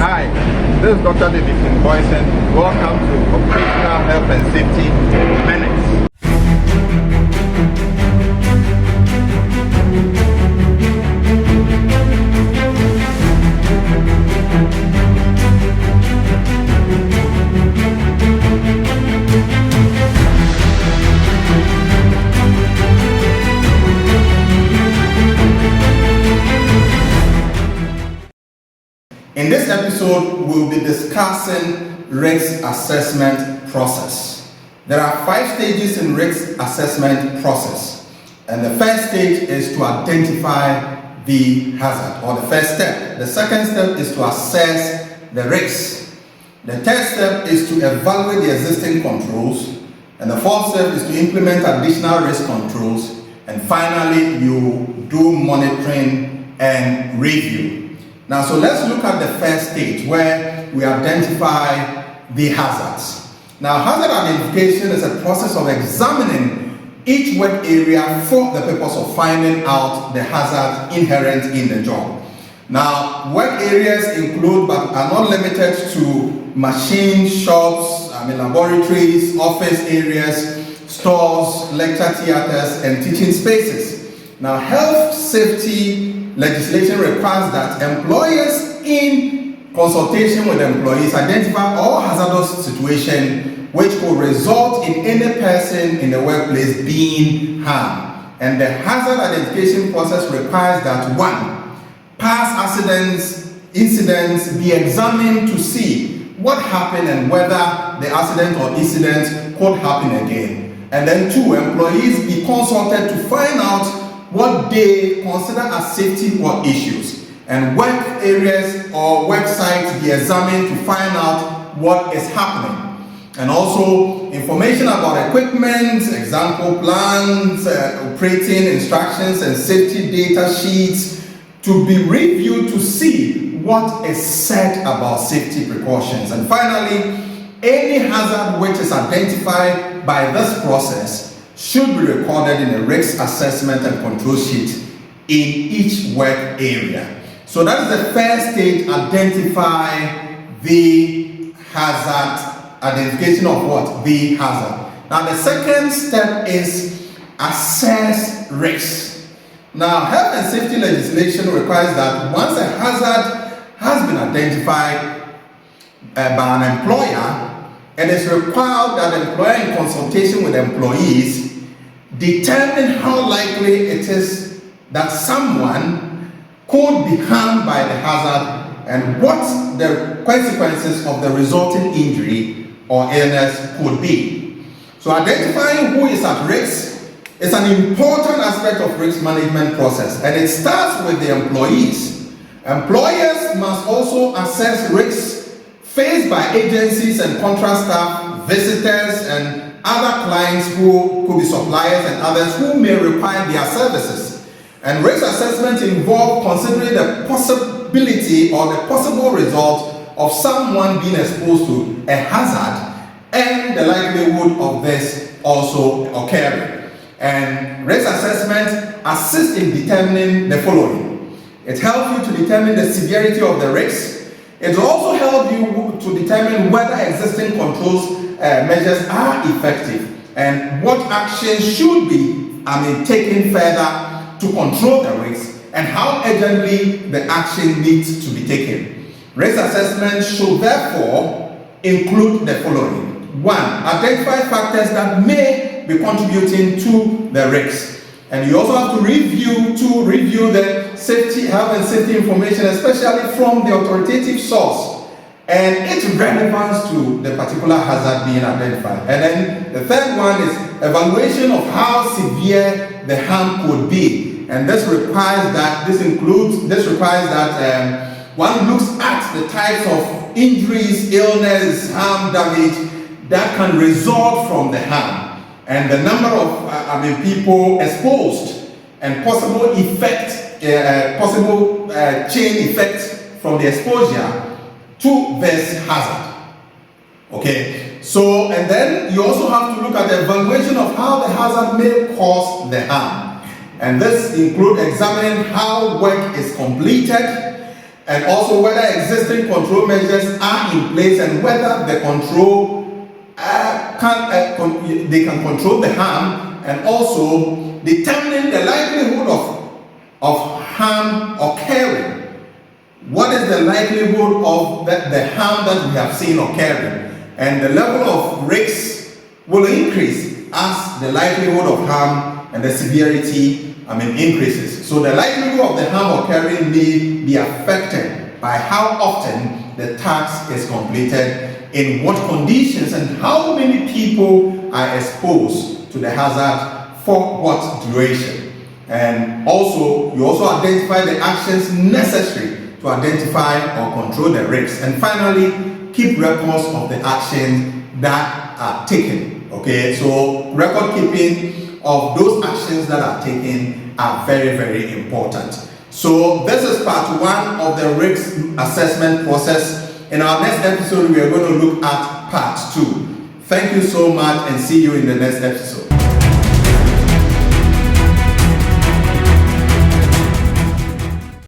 Hi, this is drdavidkingboison. Welcome to Occupational Health and Safety Minutes. In this episode, we'll be discussing risk assessment process. There are 5 stages in risk assessment process. And the first stage is to identify the hazard, or the first step. The second step is to assess the risk. The third step is to evaluate the existing controls. And the fourth step is to implement additional risk controls. And finally, you do monitoring and review. Now, so let's look at the first stage where we identify the hazards. Now, hazard identification is a process of examining each work area for the purpose of finding out the hazard inherent in the job. Now, work areas include but are not limited to machine shops, laboratories, office areas, stores, lecture theaters, and teaching spaces. Now, health safety legislation requires that employers, in consultation with employees, identify all hazardous situations which could result in any person in the workplace being harmed. And the hazard identification process requires that 1. Past incidents be examined to see what happened and whether the accident or incident could happen again. And then 2. Employees be consulted to find out what they consider as safety or issues, and work areas or work sites be examined to find out what is happening. And also information about equipment, example plans, operating instructions, and safety data sheets to be reviewed to see what is said about safety precautions. And finally, any hazard which is identified by this process should be recorded in a risk assessment and control sheet in each work area. So that is the first stage, identify the hazard, identification of what? The hazard. Now the second step is assess risk. Now health and safety legislation requires that once a hazard has been identified by an employer, it is required that the employer, in consultation with employees, determine how likely it is that someone could be harmed by the hazard and what the consequences of the resulting injury or illness could be. So identifying who is at risk is an important aspect of risk management process, and it starts with the employees. Employers must also assess risks faced by agencies and contract staff, visitors, and other clients who could be suppliers and others who may require their services. And risk assessment involves considering the possibility or the possible result of someone being exposed to a hazard and the likelihood of this also occurring. And risk assessment assists in determining the following. It helps you to determine the severity of the risk. It will also help you to determine whether existing controls measures are effective and what actions should be taken further to control the risk and how urgently the action needs to be taken. Risk assessment should therefore include the following. 1. Identify factors that may be contributing to the risk. And you also have to review the safety, health and safety information, especially from the authoritative source and its relevance to the particular hazard being identified. And then the third one is evaluation of how severe the harm could be. And this requires that one looks at the types of injuries, illness, harm, damage that can result from the harm, and the number of people exposed, and possible effect, chain effect from the exposure to this hazard. Okay, so and then you also have to look at the evaluation of how the hazard may cause the harm, and this includes examining how work is completed and also whether existing control measures are in place and whether the control they can control the harm, and also determining the likelihood of harm occurring. What is the likelihood of the harm that we have seen occurring? And the level of risks will increase as the likelihood of harm and the severity increases. So the likelihood of the harm occurring may be affected by how often the task is completed, in what conditions, and how many people are exposed to the hazard for what duration. And also, you also identify the actions necessary to identify or control the risks. And finally, keep records of the actions that are taken. Okay, so record keeping of those actions that are taken are very, very important. So this is part 1 of the risk assessment process. In our next episode, we are going to look at part 2. Thank you so much, and see you in the next episode.